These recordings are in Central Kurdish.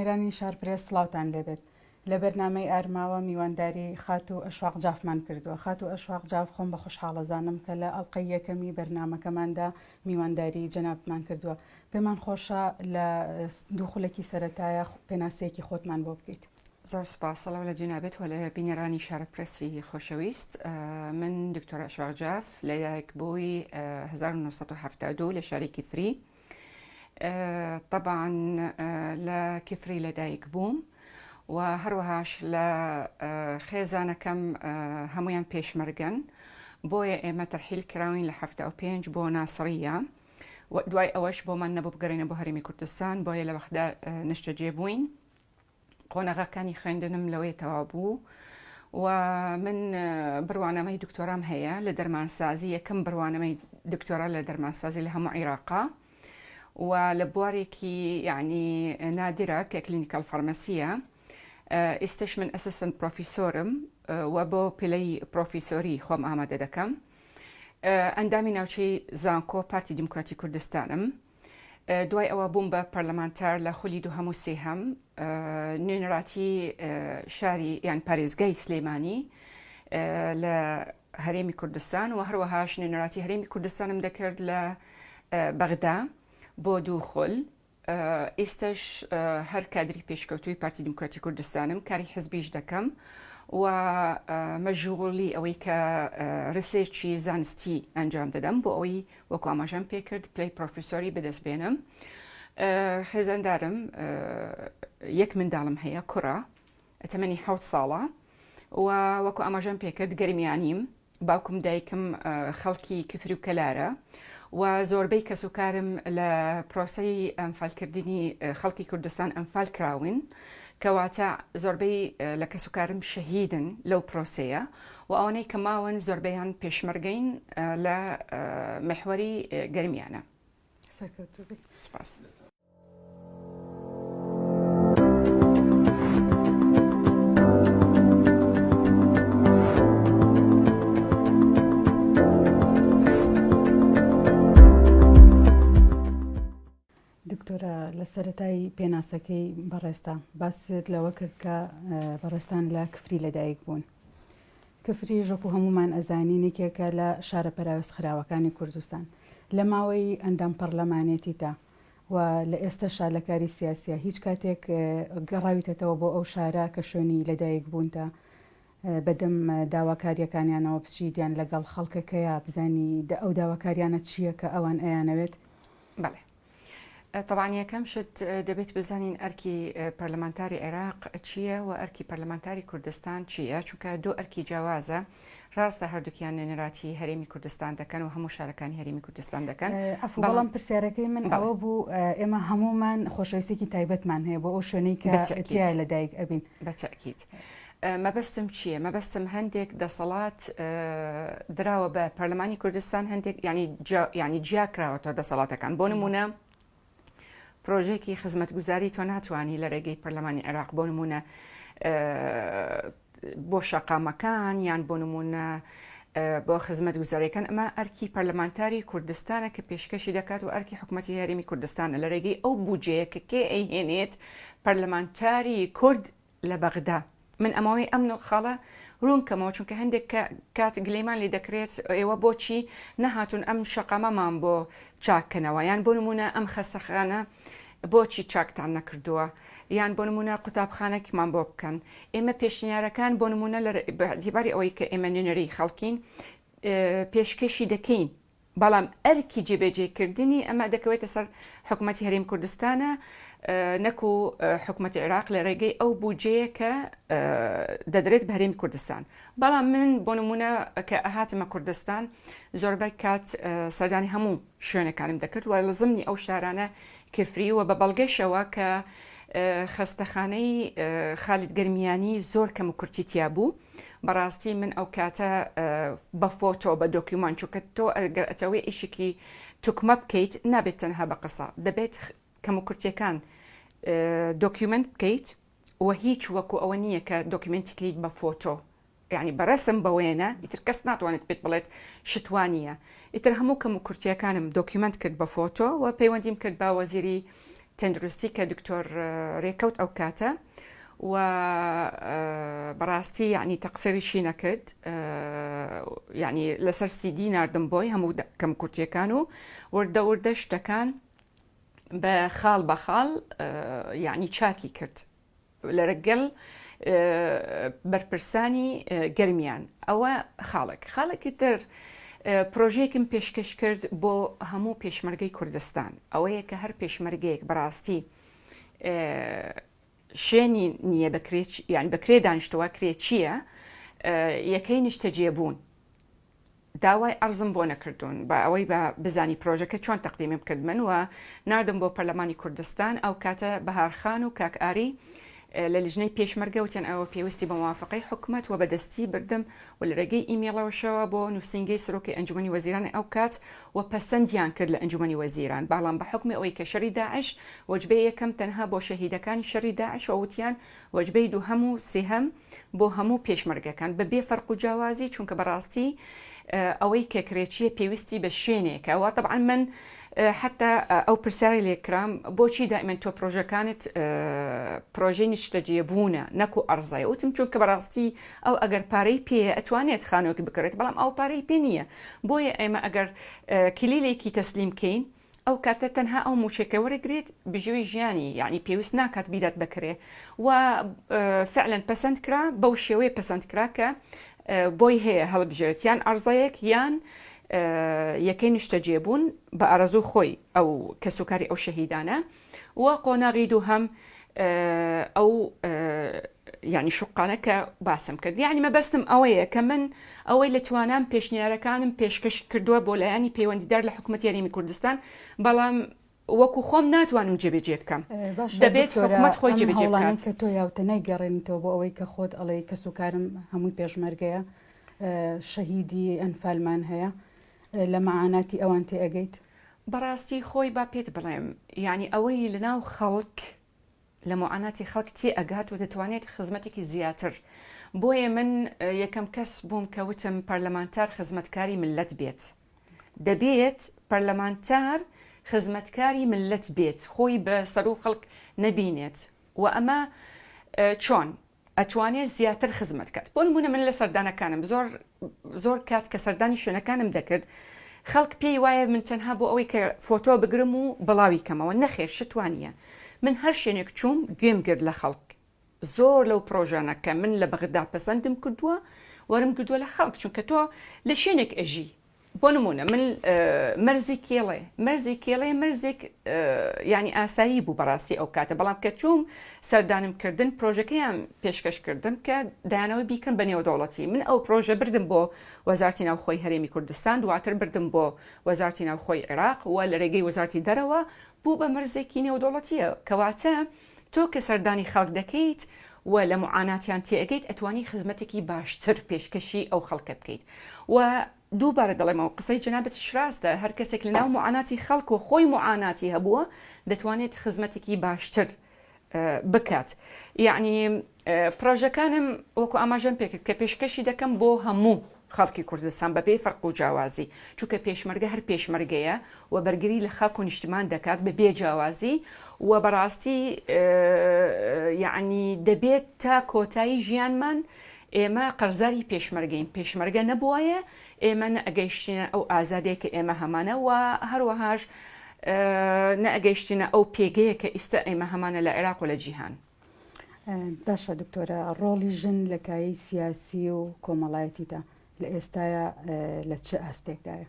بینەرانی شارپرێس سڵاوتان لێبێت لە بەرنامەی ئارماوە میوانداری خات و ئەشواق جافمان کردووە. خات و ئەشواق جاف خۆم بە خۆشحاڵەزانم کە لە ئەڵلقەی یەکەمی بەرنمەکەماندا میوانداری جەنابمان کردووە. پێمان خۆشە لە دوو خولێکی سەرەتایە پێناسەیەکی خۆتمان بۆ بکەیت. زۆر سپاسەڵەو لە جنابێت و لە بینەرانی شارپرسی خۆشەویست. من دکتۆر ئەشواق جاف لە یەکبووی 1972 لە شاری کیفری. طبعا لە کیفری لەدایک بووم و هەروەهاش لە خێزانەکەم هەمویان پێشمەرگەن، بۆیە ئێمە تەرحیل کراوین لە 75 بۆ ناسڕیە و دوای ئەوەش بۆمان نەبوو بگەڕێنە بۆ هەرێمی کوردستان، بۆیە لە وەخدا نیشتەجێ بووین. قۆنەغاکانی خوێندنم لەوەی تەواو بوو و من بڕوانەمەی دکتۆرام هەیە لە دەرمانسازی، یەکەم بڕوانەمەی دکتۆرا لە دەرمانسازی لە هەموو عێراقا و لە بوارێکی یعنی نادرە کە کلینیکال فارماسیە. ئێستش من ئەسیستەنت پرۆفیسۆرم و بۆ پلەی پرۆفیسۆری خۆم ئامادە دەکەم. ئەندامی ناوچەی زانکۆ پارتی دیموکراتی کوردستانم. دوای ئەوە بووم بە پەرلەمانتار لە خولی دوو هەموو سێهەم نوێنەراتی شاری یان پارێزگای سلێمانی لە هەرێمی کوردستان و هەروەهاش نوێنەراتی هەرێمی کوردستانم دەکرد لە بەغدا بۆ دوو خول. ئێستش هەر کادری پێشکەوتوی پارتی دیموکراتی کوردستانم، کاری حزبیش دەکەم و مەژغوڵی ئەوەی کە ڕسێرچی زانستی ئەنجام دەدەم بۆ ئەوەی وەکو ئاماژەم پێکرد پلەی پرۆفیسۆری بەدەستبێنم. خێزاندارم یەک منداڵم هەیە کوڕە تەمەنی 7 ساڵە و وەکو ئاماژەم پێکرد گەرمیانیم. باوکم دایکم خەڵکی کفری و کەلارە و زۆربەی کەسوکارم لە پرۆسەی ئەنفالکردنی خەڵکی کوردستان ئەنفال کراون، کەواتە زۆربەی لە کەسوکارم شەهیدن لەو پرۆسەیە و ئەوانەی کە ماون زۆربەیان پێشمەرگەین لە محوەری گەرمیانە. سپاس. دکتۆرە لە سەرەتای پێناسەکەی بەڕێستا باست لەوە کرد کە بەڕێستان لە کفری لەدایک بوون. کفری ژۆک و هەمومان ئەزانینێکێکە لە شارە پەراوێز خراوەکانی کوردستان لە ماوەی ئەندام پەرلەمانێتیدا و لە ئێستاشا لە کاری سیاسیە هیچ کاتێک گەڕاویتەوە بۆ ئەو شارە کە شوێنی لەدایک بوونتە بەدەم داواکاریەکانیانەوە بچیدیان لەگەڵ خەڵکەکەیە بزانی ئەو داواکاریانە چییە کە ئەوان ئەیانەوێت؟ بەڵێ. طبعا یەکەم شت دەبێت بزانین ئەرکی پەرلەمانتاری عێراق چییە و ئەرکی پەرلەمانتاری کوردستان چییە، چونکە دوو ئەرکی جیاوازە. ڕاستە هەردووکیان نوێنەراتی هەرێمی کوردستان دەکەن و هەموو شارەکانی هەرێمی کوردستان دەکەن. بەڵام پرسیارەکەی من ئەوە بوو ئێمە هەمومان خۆشەویستێکی تایبەتمان هەیە بۆ ئەو شوێنەی کە تیا لەدایک ئەبین. بەتەکید. مەبەستم چییە؟ مەبەستم هەندێک دەسەڵات دراوە بە پەرلەمانی کوردستان، هەندێک ینی جیا کراوەتەوە دەسەڵاتەکان. بۆ نمونە پرۆژێکی خزمەتگوزاری تۆ ناتوانانی لە ڕێگەی پەرلەمانی عێراق بۆ نمونە بۆ شەقامەکان یان بۆ نمونە بۆ خزمەتگوزاریەکان. ئەمە ئەرکی پەرلەمانتاری کوردستانە کە پێشکەشی دەکات و ئەرکی حکوومەتی هەرێمی کوردستانە لە ڕێگەی ئەو بودجەیە کە کێ ئەیهێنێت پەرلەمانتاری کورد لە بەغدا. من ئەمەوەی ئەم خاڵە ڕوونکەمەوە چونکە هەندێک کات گلەیمان لێ دەکرێت ئێوە بۆچی نەهاتون ئەم شەقامەمان بۆ چاککەنەوە، یان بۆ نمونە ئەم خەستەخانە بۆچی چاکتان نەکردووە، یان بۆ نمونە قوتابخانەێکمان بۆ بکەن. ئێمە پێشنیارەکان بۆ نمونە لە دیباری ئەوەی کە ئێمە نوێنەری خەڵکین پێشکەشی دەکەین، بەڵام ئەرکی جێبەجێکردنی ئەمە دەکەوێتە سەر حکوومەتی هەرێمی کوردستانە نەکو حکوومەتی عێراق لە ڕێگەی ئەو بودجەیە کە دەدرێت بە هەرێمی کوردستان. بەڵام من بۆ نمونە کە ئەهاتمە کوردستان زۆربەی کات سەردانی هەموو شوێنەکانم دەکرد و لە زمنی ئەو شارانە کفری و بە بەڵگەشەوە کە خەستەخانەی خالید گەرمیانی زۆر کەم و کورتی تیا بوو. بەڕاستی من ئەو کاتە بە فۆتۆ بە دۆکیومان، چونکە تۆ ئەگەر ئەتەوەی ئیشێکی توکمە بکەیت نابێت تەنها بە قسە، دەبێت کەم و کورتیەکان دۆکیومنت بکەیت و هیچ وەکو ئەوە نییە کە دۆکیومنتی بکەیت بە فۆتۆ، یعنی بەڕسم بەوێنە ئیتر کەس ناتوانێت پێت بڵێت شتوانیە. ئیتر هەموو کەم و کورتیەکانم دۆکیومنت کرد بە فۆتۆ و پەیوەندیم کرد بە وەزیری تەندروستی کە دکتۆر ڕێکەوت ئەو کاتە و بەڕاستی یعنی تەقسیریشی نەکرد یعنی لەسەر سیدی ناردم بۆی هەموو کەم کورتیەکان و وردە شتەکان بە خاڵ بە خاڵ یعنی چاکی کرد لەرەگەڵ بەرپرسانی گەرمیان ئەوە خاڵێکی تر پرۆژەیەکم پێشکەش کرد بۆ هەموو پێشمەرگەی کوردستان ئەوەیە کە هەر پێشمەرگەیەک بەڕاستی شوێنی نییە یعنی بەکرێ دانیشتەوە کرێ چییە یەکەی نیشتە جێبوون داوای ئەرزم بۆ نەکردوون بە ئەوەی بە بزانی پرۆژەکە چۆن تەقدیمی بکرد من و ناردم بۆ پەرلەمانی کوردستان ئەو کاتە بەهارخان و کاک ئاری لە لیژنەی پێشمەرگە وتیان ئەوە پێویستی بە موافقەی حکوومەت و بەدەستی بردم و لە ڕێگەی ئیمێڵەوەشەوە بۆ نووسنگەی سەرۆکی ئەنجومەنی وەزیرانی ئەو کات و پەسەندیان کرد لە ئەنجومەنی وەزیران باڵام بە حکمی ئەوەی کە شەڕی داعش وەجبەی یەکەم تەنها بۆ شەهیدەکانی شەڕی داعش و وتیان وەجبەی دووهەم و سێهەم بۆ هەموو پێشمەرگەکان بەبێ فەرق و جیاوازی چونکە بەڕاستی ئەوەی کێکرێکیە پێویستی بە شوێنێکە ئەوە طبعا من حتى ئەو پرسیاری لێکرام بۆچی دائما تۆ پرۆژەکانت پرۆژەی نیشتە جێبوونە نەکو ئەرزای وتم چونکە بەڕاستی ئەو ئەگەر پارەی پێ ئەتوانێت خانۆکی بکڕێت بەڵام ئەو پارەی پێ نییە بۆیە ئێمە ئەگەر کلیلێکی تەسلیم بکەین ئەو کاتە تەنها ئەو موچێکە وەرەگرێت بژێوی ژیانی یعنی پێویست ناکات بیدات بکرێ و فعلا پەسەند کرا بەو شێوەیە پەسەند کرا کە بۆی هەیە هەڵبژێت یان ئەرزەیەک یان یەکەی نیشتە جێبوون بە ئارەزوو خۆی ئەو کەسوکاری ئەو شەهیدانە و قۆناغی دووهەم ئەو یعنی شوقانە کە باسم کرد یعنی مەبەستم ئەوەیە کە من ئەوەی لە توانام پێشنیارەکانم پێشکەش کردووە بۆ لایانی پەیوەندیدار لە حکوومەت یاریمی کوردستان بەڵام وەکو خۆم ناتوانم جێبەجێ بکەم دەبێت حکوومەت خۆی جێبەجێ بکات کە تۆ یاوتە نەیگەڕێنیتەوە بۆ ئەوەی کە خۆت ئەڵێ کەسوکارم هەمووی پێشمەرگەیە شەهیدی ئەنفالمان هەیە لە مەعاناتی ئەوان تێ ئەگەیت بەڕاستی خۆی با پێت بڵێم یعنی ئەوەی لەناو خەڵک لە مەعاناتی خەڵک تێ ئەگات و دەتوانێت خزمەتێکی زیاتر بۆیە من یەکەم کەس بووم کە وتم پەرلەمانتار خزمەتکاری ملت بێت دەبێت پەرلەمانتار خزمەتکاری ملت بێت خۆی بە سەر و خەڵک نەبینێت و ئەمە چۆن ئەتوانێت زیاتر خزمەت کات بۆ نمونە من لە سەردانەکانم زۆر کات کە سەردانی شوێنەکانم دەکرد خەڵک پێی وایە من تەنها بۆ ئەوەی کە فۆتۆ بگرم و بڵاوی کەمەوە نەخێر شتوانیە من هەر شوێنێک چووم گوێم گرت لە خەڵک زۆر لەو پرۆژانە کە من لە بەغدا پەسەندم کردووە وەرم کردووە لە خەڵک چونکە تۆ لە شوێنێک ئەژی بۆ نمونە من مەرزی کێڵێ مەرزێک ینی ئاسایی بوو بەڕاستی ئەو کاتە بەڵام کە چووم سەردانم کردن پرۆژەکەیان پێشکەشکردم کە دایانەوە بیکەن بە نێودەوڵەتی من ئەو پرۆژە بردم بۆ وەزارەتی ناوخۆی هەرێمی کوردستان دواتر بردم بۆ وەزارەتی ناوخۆی عێراق و لە ڕێگەی وەزارەتی دەرەوە بوو بە مەرزێکی نێودەوڵەتیە کەواتە تۆ کە سەردانی خەڵک دەکەیت و لە معاناتیان تێگەیت ئەتوانی خزمەتێکی باشتر پێشکەشی ئەو خەڵکە بکەیت و دووبارە دەڵێمەوە قسەی جەنابەت شراستە هەر کەسێک لە ناو معاناتی خەڵک و خۆی معاناتی هەبووە دەتوانێت خزمەتێکی باشتر بکات یعنی پرۆژەکانم وەکو ئاماژەم پێکرد کە پێشکەشی دەکەم بۆ هەموو خەڵکی کوردستان بەبێ فەرق و جیاوازی چونکە پێشمەرگە هەر پێشمەرگەیە و بەرگری لە خەڵک و نیشتمان دەکات بەبێ جیاوازی و بەڕاستی یعنی دەبێت تا کۆتایی ژیانمان ئێمە قەرزاری پێشمەرگە نەبووایە ئێمە نەئەگەیشتینە ئەو ئازادەیە کە ئێمە هەمانە و هەروەهاش نەئەگەیشتینە ئەو پێگەیە کە ئێستا ئێمە هەمانە لە عێراق و لە جیهان باشە دکتۆرە ڕۆڵی ژن لە کایی سیاسی و کۆمەڵایەتیدا لە ئێستاە لە چه ئاستێکدایە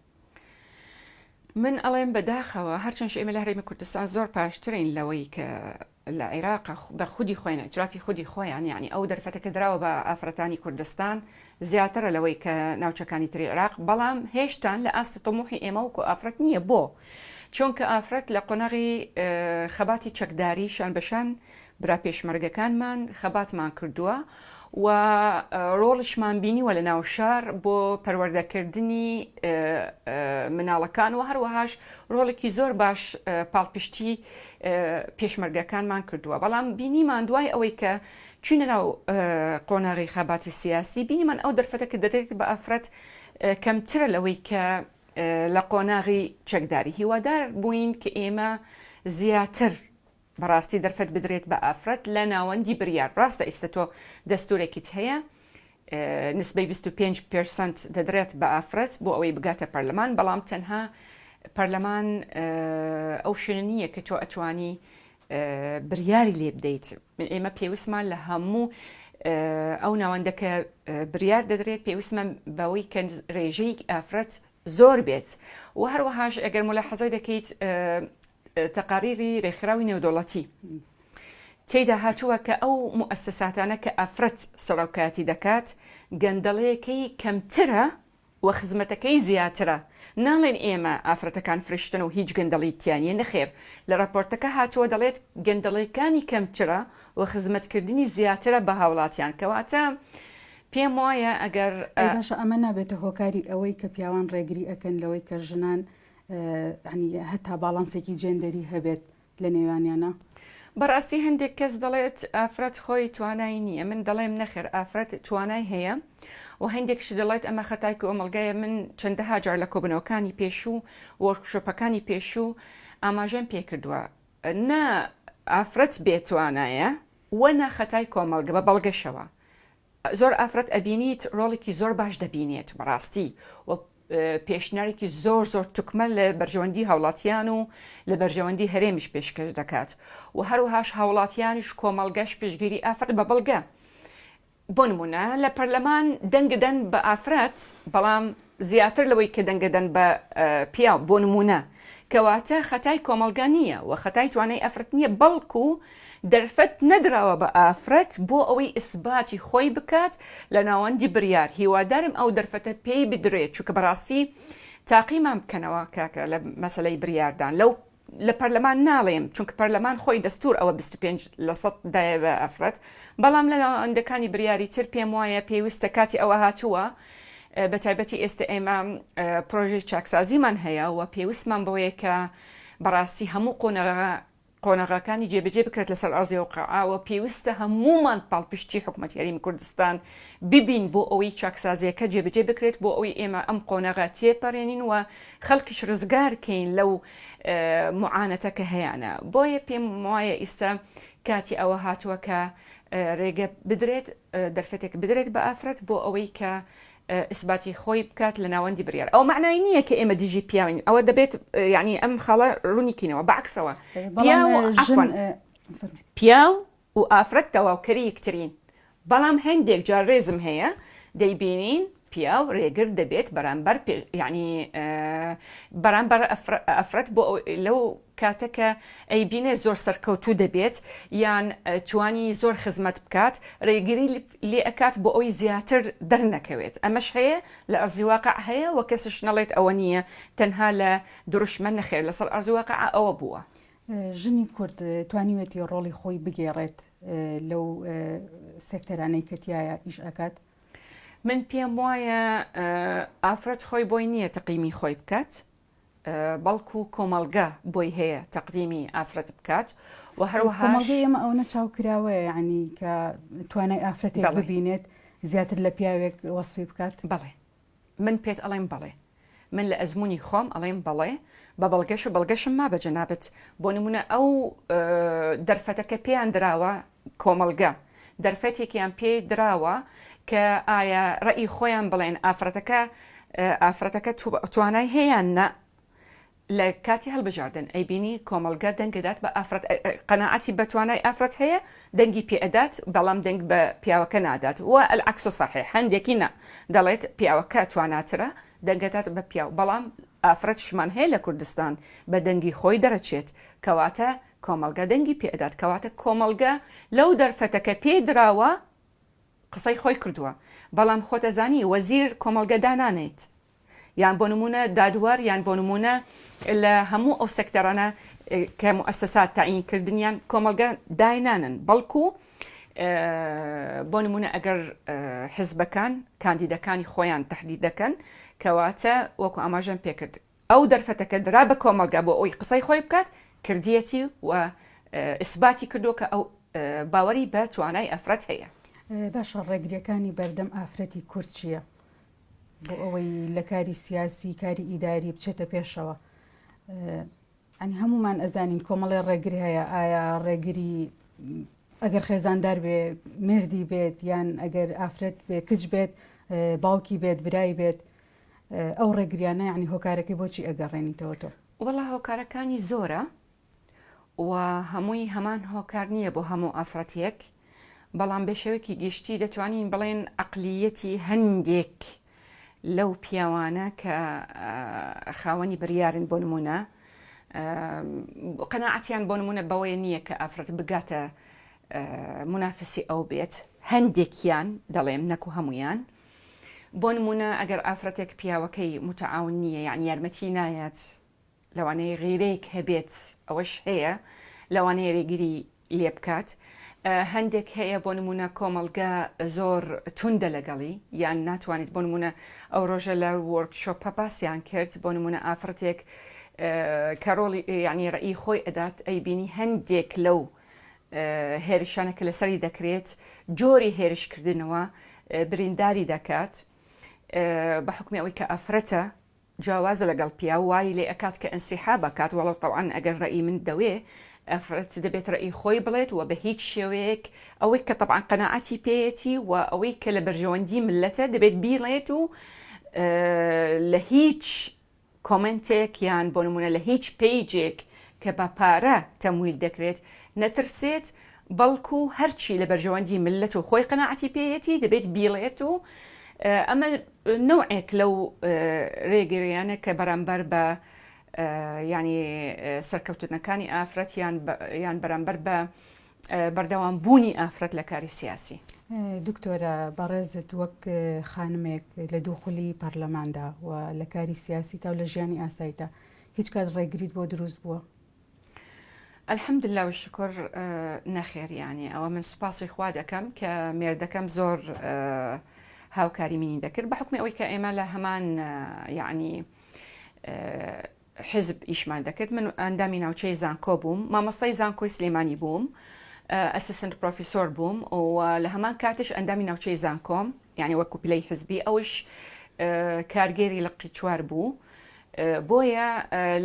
من ئەڵێم بەداخەوە هەرچەند ئێمە لە هەرێمی کوردستان زۆر پاشترین لەوەی کە لە عێراق بە خودی خۆیان ئەجرافی خودی خۆیان یعنی ئەو دەرفەتەکە دراوە بە ئافرەتانی کوردستان زیاترە لەوەی کە ناوچەکانی تری عێراق بەڵام هێشتان لە ئاستی تەموحی ئێمە وکو ئافرەت نییە بۆ چونکە ئافرەت لە قۆناغی خەباتی چەکداری شان بەشان برا پێشمەرگەکانمان خەباتمان کردووە و ڕۆڵشمان بینیوە لە ناو شار بۆ پەروەردەکردنی مناڵەکان و هەروەهاش ڕۆڵێکی زۆر باش پاڵپشتی پێشمەرگەکانمان کردووە بەڵام بینیمان دوای ئەوەی کە چونە ناو قۆناغی خەباتی سیاسی بینیمان ئەو دەرفەتە کە دەدرێت بە ئافرەت کەمترە لەوەی کە لە قۆناغی چەکداری هیوادار بووین کە ئێمە زیاتر بەڕاستی دەرفەت بدرێت بە ئافرەت لە ناوەندی بریار. ڕاستە ئێستا تۆ دەستورێکیت هەیە نسبەی 25% دەدرێت بە ئافرەت بۆ ئەوەی بگاتە پەرلەمان، بەڵام تەنها پەرلەمان ئەو شوێنە نییە کە تۆ ئەتوانی بریاری لێ بدەیت. ئێمە پێویستمان لە هەموو ئەو ناوەندەکە بریار دەدرێت، پێویستمان بەوەی کە ڕێژەی ئافرەت زۆر بێت. و هەروەهاش ئەگەر ملاحەزەی دەکەیت تەقاریری ڕێکخراوی نێودەوڵەتی تێیدا هاتووە کە ئەو موئەسسەساتانە کە ئافرەت سەرۆکاتی دەکات گەندەڵەیەکەی کەمترە و خزمەتەکەی زیاترە. ناڵێن ئێمە ئافرەتەکان فریشتن و هیچ گەندەڵی تیانە، نەخێر. لە راپۆرتەکە هاتووە دەڵێت گەندەڵەکانی کەمترە و خزمەتکردنی زیاترە بە هاوڵاتیان. کەواتە پێم وایە ئەگەر باشە ئەمە نابێتە هۆکاری ئەوەی کە پیاوان ڕێگری ئەکەن لەوەی کە ژنان هەتا باڵانسێکی جێندەری هەبێت لە نێوانیانە. بەڕاستی هەندێک کەس دەڵێت ئافرەت خۆی توانایی نییە. من دەڵێم نەخێر، ئافرەت توانای هەیە و هەندێکش دەڵێت ئەمە خەتای کۆمەڵگایە. من چەندەها جار لە کۆبنەوەکانی پێشوو وەرکشۆپەکانی پێشوو ئاماژەم پێ کردووە نا ئافرەت بێتوانایە وەنا خەتای کۆمەڵگە بە بەڵگەشەوە. زۆر ئافرەت ئەبینیت ڕۆڵێکی زۆر باش دەبینێت بەڕاستی و پێشنیارێکی زۆر توکمە لە بەرژەوەندی هاوڵاتیان و لە بەرژەوەندی هەرێمیش پێشکەش دەکات و هەروەهاش هاوڵاتیانیش کۆمەڵگەش پشتگیری ئافرەت بە بەڵگە. بۆ نمونە لە پەرلەمان دەنگدەن بە ئافرەت، بەڵام زیاتر لەوەی کە دەنگدەن بە پیا. بۆ نمونە کەواتە خەتای کۆمەڵگە نییە و خەتای توانای ئافرەت نییە، بەڵکو دەرفەت نەدراوە بە ئافرەت بۆ ئەوەی ئیسباتی خۆی بکات لە ناوەندی بریار. هیوادارم ئەو دەرفەتە پێی بدرێت، چونکە بەڕاستی تاقیمان بکەنەوە کاکە لە مەسەلەی بریاردان. لەو لە پەرلەمان ناڵێم، چونکە پەرلەمان خۆی دەستور ئەوە 25% دایە بە ئافرەت، بەڵام لە ناوەندەکانی بریاری تر پێم وایە پێویستە کاتی ئەوە هاتووە. بە تایبەتی ئێستا ئێمە پرۆژەی چاکسازیمان هەیە و پێویستمان بەوەیە کە بەڕاستی هەموو قۆنەغەکانی جێبەجێ بکرێت لەسەر ئەرزی وقعاوە. پێویستە هەمومان پاڵپشتی حکوومەتی هەرێمی کوردستان ببین بۆ ئەوەی چاکسازیەکە جێبەجێ بکرێت، بۆ ئەوەی ئێمە ئەم قۆنەغە تێپەڕێنین و خەڵکیش ڕزگارکەین لەو معانەتەکە هەیەە. بۆیە پێم وایە ئێستا کاتی ئەوە هاتووە کە ڕێگە بدرێت، دەرفەتێک بدرێت بە ئافرەت بۆ ئەوەی کە ئیسباتی خۆی بکات لە ناوەندی بریار. ئەو معنای نییە کە ئێمە دیژی پیاوین، ئەوە دەبێت یعنی ئەم خەڵە ڕوونیکەینەوە بەعکسەوە. پیاو و ئافرەت تەواوکەری یەکترین، بەڵام هەندێک جار ڕێزم هەیە دەیبینین پیاو ڕێگر دەبێت بەرامبەر یعنی بەرامبەر ئەفرەت بۆ لەو کاتەکە ئەیبینێ زۆر سەرکەوتوو دەبێت یان توانی زۆر خزمەت بکات، ڕێگری لێ ئەکات بۆ ئەوی زیاتر دەرنەکەوێت. ئەمەش هەیە لە ئەرزی واقع هەیە و کەسش نەڵێت ئەوە نییە تەنها لە دروشمە نەخێر، لەسەر ئەرزی واقع ئەوە بووە. ژنی کورد توانیوێتی ڕۆڵی خۆی بگێڕێت لەو سێکتەرانەی کەتیایە ئیش ئەکات؟ من پێم وایە ئافرەت خۆی بۆی نییە تەقیمی خۆی بکات، بەڵکو کۆمەڵگە بۆی هەیە تەقدیمی ئافرەت بکات و هەروەها کۆمەڵگەی ئێمە ئەوە چاوکراوەیە، یعنی کە توانای ئافرەتێک ببینێت زیاتر لە پیاوێک وەسفی بکات. بەڵێ من پێت ئەڵێم بەڵێ، من لە ئەزمموی خۆم ئەڵێم بەڵێ بە بەڵگەش و بەڵگەشم ما بەجەنابێت. بۆ نمونە ئەو دەرفەتەکە پێیان دراوە کۆمەڵگە دەرفەتێکیان پێ دراوە کە ئایا ڕەئی خۆیان بڵێن ئافرەتەکە توانای هەیەیان نە، لە کاتی هەڵبژاردن ئەیبینی کۆمەڵگە دەنگدات بە ئافرەت، قەناعەتی بە توانای ئافرەت هەیە دەنگی پێئەدات، بەڵام دەنگ بە پیاوەکە نادات. و العکس صحیح، هەندێکی نە دەڵێت پیاوەکە تواناترە دەنگدات بە پیاو، بەڵام ئافرەت شمان هەیە لە کوردستان بە دەنگی خۆی دەرەچێت، کەواتە کۆمەڵگە دەنگی پێئەدات، کەواتە کۆمەڵگە لەو دەرفەتەکە پێ دراوە قسەی خۆی کردووە، بەڵام خۆتەزانی وەزیر کۆمەڵگە دانانێت، یان بۆ نمونە دادوەر، یان بۆ نمونە لە هەموو ئەو سەکتەرانە کە موئەسسەسات تاعینکردنیان کۆمەڵگە داینانن، بەڵکو بۆ نمونە ئەگەر حزبەکان کاندیدەکانی خۆیان تەحدید دەکەن، کەواتە وەکو ئاماژەم پێکرد ئەو دەرفەتەکە درا بە کۆمەڵگە بۆ ئەوی قسەی خۆی بکات، کردیەتی و ئیسباتی کردو کە ئەو باوەری بە توانای ئەفرەت هەیە. باشە ڕێگریەکانی بەردەم ئافرەتی کورد چییە بۆ ئەوەی لە کاری سیاسی کاری ئیداری بچێتە پێشەوە؟ ینی هەمومان ئەزانین کۆمەڵی ڕێگری هەیە ئایا ڕێگری ئەگەر خێزاندار بێ مردی بێت یان ئەگەر ئافرەت بێ کچ بێت باوکی بێت برای بێت ئەو ڕێگریانە ینی هۆکارەکەی بۆچی ئەگەڕێنیتەوە تۆ؟ وەڵا هۆکارەکانی زۆرە و هەمووی هەمان هۆکار نییە بۆ هەموو ئافرەتێک، بەڵام بە شێوەیەکی گشتی دەتوانین بڵێن ئەقلیەتی هەندێک لەو پیاوانە کە خاوەنی بڕیارن بۆ نمونە قەناعەتیان بۆ نمونە بەوەیە نییە کە ئافرەت بگاتە منافسی ئەو بێت، هەندێکیان دەڵێم نەکو هەمویان. بۆ نمونە ئەگەر ئافرەتێک پیاوەکەی متعاون نییە یعنی یارمەتی نایەت لەوانەیە غیرەیەک هەبێت ئەوەش هەیە لەوانەیە ڕێگیری لێ بکات. هەندێک هەیە بۆ نمونە کۆمەلگا زۆر توندە لەگەڵی یان ناتوانێت بۆ نمونە ئەو ڕۆژە لە وەرکشۆپ پاسیان کرد بۆ نمونە ئافرەتێک کە ڕۆڵی یعنی ڕێی خۆی ئەدات ئەیبینی هەندێک لەو هێرشانە کە لەسەری دەکرێت جۆری هێرشکردنەوە برینداری دەکات بە حکمی ئەوەی کە ئافرەتە جیاوازە لەگەڵ پیا وای لێ ئەکات کە ئەنسیحاب بکات وەڵام طبعاً ئەگەر ڕێی من دەوێ ئەفرەت دەبێت ڕێی خۆی بڵێت و بە هیچ شێوەیەک ئەوەی کە طبعاً قەناعەتی پێیەتی و ئەوەی کە لە بەرژەوەندی ملەتە دەبێت بیڵێت و لە هیچ کۆمنتێک یان بۆ نمونە لە هیچ پیجێک کە بە پارە تەمویل دەکرێت نەترسێت بەڵکو هەرچی لە بەرژەوەندی ملەت و خۆی قەناعەتی پێیەتی دەبێت بیڵێت و ئەمە نوعێک لەو ڕێگریانە کە بەرامبەر بە ینی سەرکەوتنەکانی ئافرەت یان بەرامبەر بە بەردەوام بوونی ئافرەت لە کاری سیاسی. دکتۆرە بەڕێزت وەک خانمێک لە دووخولی پەرلەماندا و لە کاری سیاسی تا و لە ژیانی ئاساییدا هیچ کات ڕێگریت بۆ دروست بووە؟ الحەمدلله و شکر نەخێر ینی ئەوە من سوپاسی خوا دەکەم کە مێردەکەم زۆر هاوکاری منی دەکرد بە حکمی ئەوەی کە ئێمە لە هەمان یعنی حزب ئیشمان دەکرد. من ئەندامی ناوچەی زانکۆ بووم، مامۆستای زانکۆی سلێمانی بووم، ئەسیستنت پرۆفیسۆر بووم و لە هەمان کاتش ئەندامی ناوچەی زانکۆم یعنی وەکو پلەی حزبی ئەوش کارگێری لە قیچوار بوو. بۆیە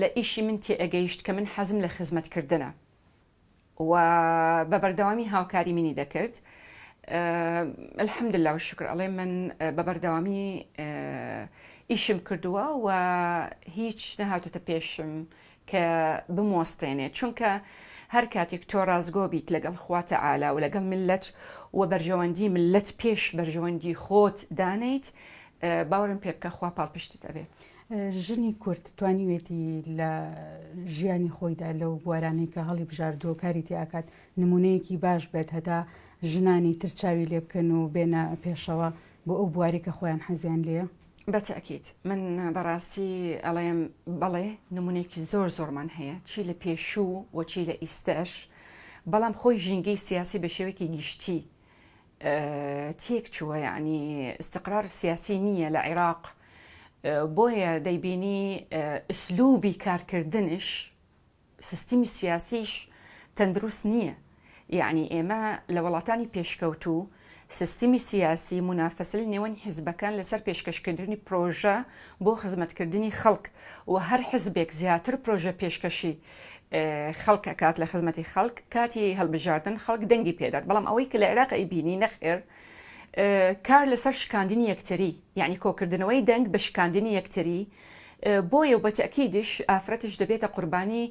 لە ئیشی من تێئەگەیشت کە من حەزم لە خزمەتکردنە و بە بەردەوامی هاوکاری منی دەکرد. الحەمدلله و شکر ئەڵێ من بە بەردەوامی ئیشم کردووە و هیچ نەهاتوتە پێشم کە بمۆستێنێت، چونکە هەر کاتێک تۆ ڕازگۆ بیت لەگەڵ خوا تەعالا و لەگەڵ ملەت و بەرژەوەندی ملەت پێش بەرژەوەندی خۆت دانیت باوەرم پێ بکە خوا پاڵپشتت ئەبێت. ژنی کورد توانیوێتی لە ژیانی خۆیدا لەو بوارانەی کە هەڵی بژاردووە کاری تێئاکات نمونەیەکی باش بێت هەتا ژنانی تر چاوی لێ بکەن و بێنە پێشەوە بۆ ئەو بواری کە خۆیان حەزیان لێە؟ بەتەکیت من بەڕاستی ئەڵێم بەڵێ نمونێکی زۆر زۆرمان هەیە چی لە پێشوو و چی لە ئیستەش، بەڵام خۆی ژینگەی سیاسی بە شێوەیەکی گشتی تێک چووە یعنی استقرار سیاسی نییە لە عێراق بۆیە دەیبینی ئسلوبی کارکردنش سیستمی سیاسیش تەندروست نییە. یعنی ئێمە لە وڵاتانی پێشکەوتوو سیستمی سیاسی منافەسە لە نێوان حیزبەکان لەسەر پێشکەشکردنی پرۆژە بۆ خزمەتکردنی خەڵک و هەر حیزبێک زیاتر پرۆژە پێشکەشی خەڵک کات لە خزمەتی خەڵک کاتی هەڵبژاردن خەڵک دەنگی پێدات. بەڵام ئەوەی کە لە عێراق ئەیبینی نەخێر کار لەسەر شکاندنی یەکتری یعنی کۆکردنەوەی دەنگ بە شکاندنی یەکتری بۆیە و بەتەکیدش ئافرەتش دەبێتە قوربانی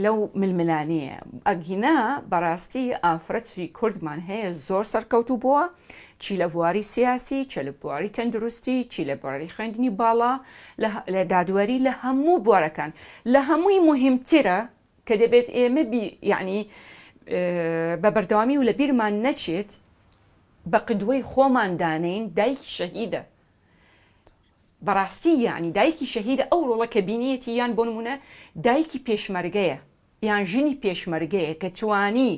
لەو ململانەیە. ئەگینا بەڕاستی ئافرەتی کوردمان هەیە زۆر سەرکەوتوو بووە چی لە بواری سیاسی، چی لە بواری تەندروستی، چی لە بواری خوێندنی باڵا، لە دادوەری، لە هەموو بوارەکان. لە هەمووی مهمترە کە دەبێت ئێمە یعنی بە بەردەوامی و لە بیرمان نەچێت بە قدوەی خۆمان دانین دایکی شەهیدە. بەڕاستی یعنی دایکی شەهیدە ئەو ڕۆڵە کە بینیەتی یان بۆ نمونە دایکی پێشمەرگەیە یان ژنی پێشمەرگەیە کە توانی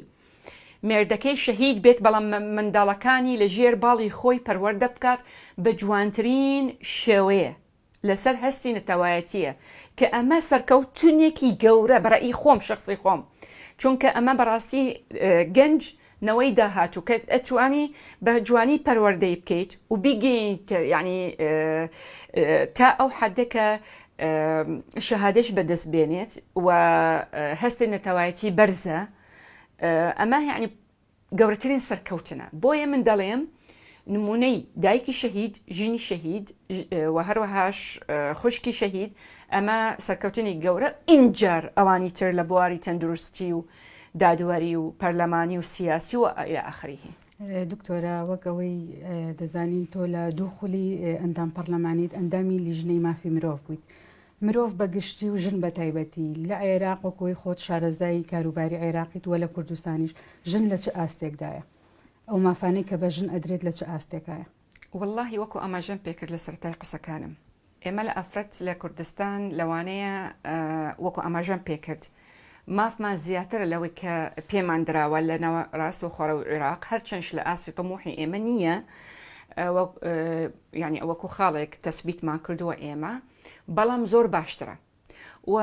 مێردەکەی شەهید بێت بەڵام منداڵەکانی لە ژێر باڵی خۆی پەروەردە بکات بە جوانترین شێوەیە لەسەر هەستی نەتەوایەتیە کە ئەمە سەرکەوتنێکی گەورە بەڕێی خۆم شخصی خۆم، چونکە ئەمە بەڕاستی گەنج نەوەی داهاتوو کە ئەتوانی بە جوانی پەروەردەی بکەیت و بیگەیت یعنی تا ئەو حەدەکە شەهادەش بەدەست بێنێت و هەستی نەتەوایەتی بەرزە ئەمە یعنی گەورەترین سەرکەوتنە بۆیە من دەڵێم نمونەی دایکی شەهید ژینی شەهید و هەروەهاش خوشکی شەهید ئەمە سەرکەوتنی گەورە ئینجار ئەوانی تر لە بواری تەندروستی و دادوەری و پەرلەمانی و سیاسی و ئیلە ئاخریه. دکتۆرە وەک ئەوەی دەزانین تۆ لە دوو خولی ئەندام پەرلەمانیت ئەندامی لیژنەی مافی مرۆڤ بوویت. مرۆڤ بەگشتی و ژن بە تایبەتی لە عێراق وەکۆی خۆت شارەزای کاروباری عێراقیت وە لە کوردستانیش ژن لە چ ئاستێکدایە؟ ئەو مافانەی کە بە ژن ئەدرێت لە چ ئاستێکایە؟ واللهی وەکو ئەماژەم پێکرد لە سەرەتای قسەکانم ئێمە لە ئەفرەت لە کوردستان لەوانەیە وەکو ئەماژەم پێکرد مافمان زیاتر لەوەی کە پێمان دراوە لە ناوە ڕاست و خۆرە و عێراق هەرچەندش لە ئاستی تەموحی ئێمە نییە یعنی وەکو خاڵێک تەسبیتمان کردووە ئێمە بەڵام زۆر باشترە و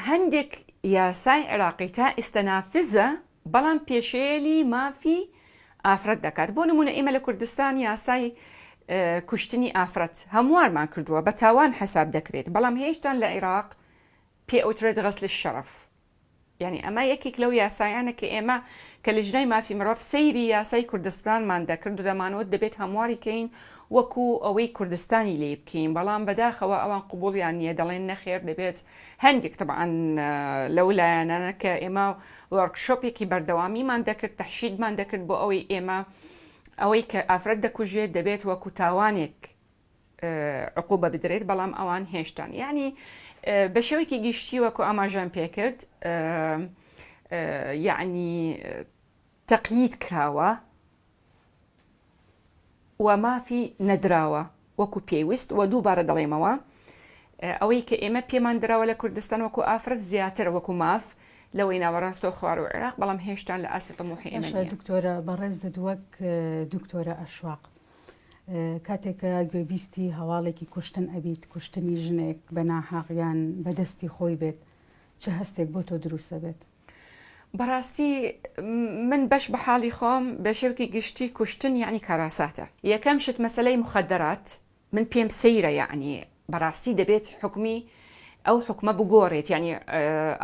هەندێک یاسای عێراقی تا ئیستەنافزە بەڵام پێشێلی مافی ئافرەت دەکات بۆ نمونە ئێمە لە کوردستان یاسای کوشتنی ئافرەت هەموارمان کردووە بە تاوان حساب دەکرێت بەڵام هێشتان لە عێراق پێ ئەوترێت غەسل الشەرەف یعنی ئەمە یەکێک لەو یاسایانە کە ئێمە کە لیژنەی مافی مرۆڤ سەیری یاسای کوردستانمان دەکرد و دەمانەوە دەبێت هەمواری کەین وەکو ئەوەی کوردستانی لێ بکەین بەڵام بەداخەوە ئەوان قبوڵیان نییە دەڵێن نەخێر دەبێت هەندێک طبعاً لەو لایەنانە کە ئێمە وەرکشۆپێکی بەردەوامیمان دەکرد تەحشیدمان دەکرد بۆ ئەوەی ئێمە ئەوەی کە ئافرەت دەکوژێت دەبێت وەکو تاوانێک عقوبە بدرێت بەڵام ئەوان هێشتان یعنی بە شێوەیەکی گشتی وەکو ئاماژەم پێکرد یعنی تەقیید کراوە و مافی نەدراوە وەکو پێویست و دووبارە دەڵێمەوە ئەوەی کە ئێمە پێمان دراوە لە کوردستان وەکو ئافرەت زیاتر وەکو ماف لەوەی ناوەڕاستەوە خوار و عێراق بەڵام هێشتان لە ئاسی تەموحی ئێمە نییە. دکتۆرە بەڕێزت وەک دکتۆرە ئەشواق کاتێکە گوێبیستی هەواڵێکی کوشتن ئەبیت کوشتنی ژنێک بە ناحاقیان بەدەستی خۆی بێت چه هەستێک بۆ تۆ دروستە بێت؟ بەڕاستی من بەش بە حاڵی خۆم بە شێوکی گشتی کوشتن یعنی کاراساتە یەکەم شت مەسەلەی مخدرات من پێم سەیرە یعنی بەڕاستی دەبێت حکمی ئەو حکومە بگۆڕێت یعنی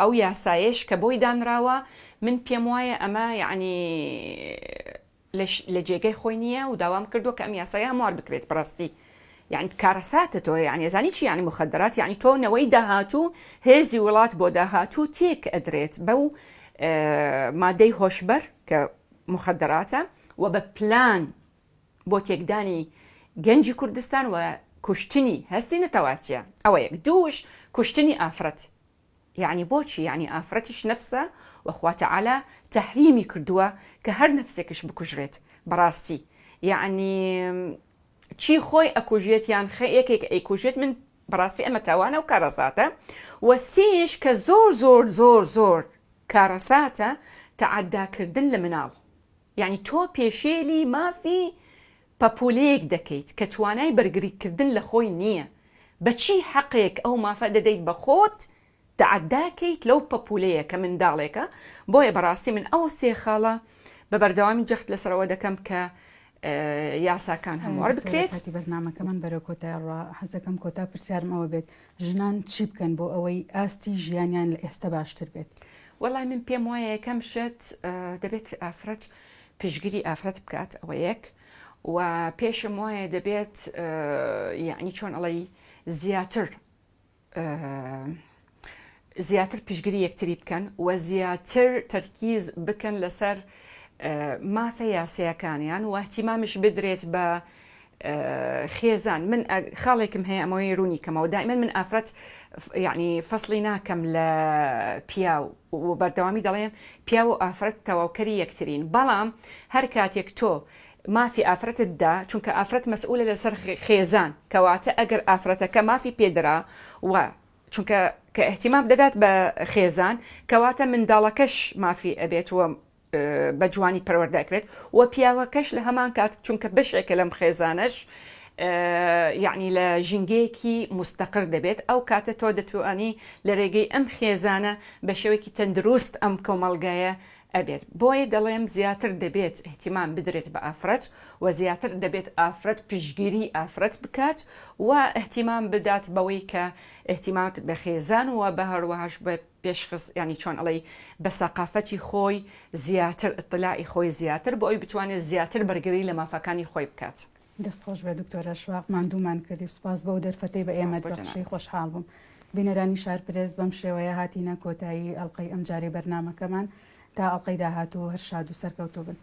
ئەو یاسایش کە بۆی دانراوە من پێم وایە ئەمە یعنی لە جێگەی خۆی نییە و داوام کردو کە ئەم یاسای هەموار بکرێت بەڕاستی یعنی کارەساتە تۆ یعنی زانی چی یعنی مخدرات یعنی تۆ نەوەی داهاتوو هێزی وڵات بۆ داهاتوو تێک ئەدرێت بەو مادەی هۆشبەر کە مخدراتە و بە پلان بۆ تێکدانی گەنجی کوردستان و کوشتنی هەستی نەتەواتیە ئەوە یەک دووش کوشتنی ئافرەت یعنی بۆچی یعنی ئافرەتیش نەفسە وەخوا تەعالا تەحریمی کردووە کە هەر نەفسێکش بکوژرێت بەڕاستی یعنی چی خۆی ئەکوژێت یان یەکێک ئەیکوژێت من بەڕاستی ئەمە تاوانە و کارەساتە و سێش کە زۆر زۆر زۆر زۆر کارەساتە تەعەداکردن لە مناڵ یعنی تۆ پێشێلی مافی پەپولەیەک دەکەیت کە توانای بەرگریکردن لە خۆی نییە بەچی حەقێک ئەو مافە دەدەیت بە خۆت تەعەداکەیت لەو پەپولەیە کە منداڵێکە بۆیە بەڕاستی من ئەو سێ خاڵە بە بەردەوامی جەخت لەسەرەوە دەکەم کە یاساکان هەموار بکرێت. بەرنامەکەمان بەرە کۆتایڕ حەزەکەم کۆتا پرسیارم ئەوە بێت ژنان چی بکەن بۆ ئەوەی ئاستی ژیانیان لە ئێستا باشتر بێت؟ وەڵای من پێم وایە یەکەم شت دەبێت ئافرەت پشگیری ئافرەت بکات ئەوە یەک و پێشم وایە دەبێت یعنی چۆن ئەڵی زیاتر پشگیری یەکتری بکەن و زیاتر تەرکیز بکەن لەسەر مافە یاسایەکانیان و احتیمامش بدرێت بە خێزان من خاڵێکم هەیە ئەمەوەی ڕوونی کەمەوە دائما من ئافرەت یعنی فەصلی ناکەم لە پیا و بەردەوامی دەڵێم پیا و ئافرەت تەواوکەری یەکترین بەڵام هەر کاتێک تۆ مافی ئافرەتتدا چونکە ئافرەت مەسئولە لەسەر خێزان کەواتە ئەگەر ئافرەتەکە مافی پێدرا و چونکە کە احتیمام دەدات بە خێزان کەواتە منداڵەکەش مافی ئەبێت و بە جوانی پەروەردەکرێت و پیاوەکەش لە هەمان کات چونکە بەشێکە لەم خێزانش یعنی لە ژینگەیەکی مستەقر دەبێت ئەو کاتە تۆ دەتوانی لە ڕێگەی ئەم خێزانە بە شێوەیەکی تەندروست ئەم کۆمەڵگایە ئەبێت. بۆیە دەڵێم زیاتر دەبێت احتیمام بدرێت بە ئافرەت و زیاتر دەبێت ئافرەت پشگیری ئافرەت بکات و احتیمام بدات بەوەی کە احتیمامات بە خێزان و بە هەروەهاش بە پێشخست ینی چۆن ئەڵێ بە سەقافەتی خۆی زیاتر ئطلاعی خۆی زیاتر بۆ ئەوی بتوانێت زیاتر بەرگری لە مافەکانی خۆی بکات. دەستخۆش بێ دکتۆرە شواق ماندوومان کردی سوپاس بەو دەرفەتەی بە ئێمە بەخشی خۆشحاڵ بووم. بینەرانی شارپرێز بەم شێوەیە هاتینە کۆتایی ئەڵلقەی ئەمجارەی بەرنامەکەمان تا ئەڵلقەی داهاتوو هەر شاد و سەرکەوتوو بن.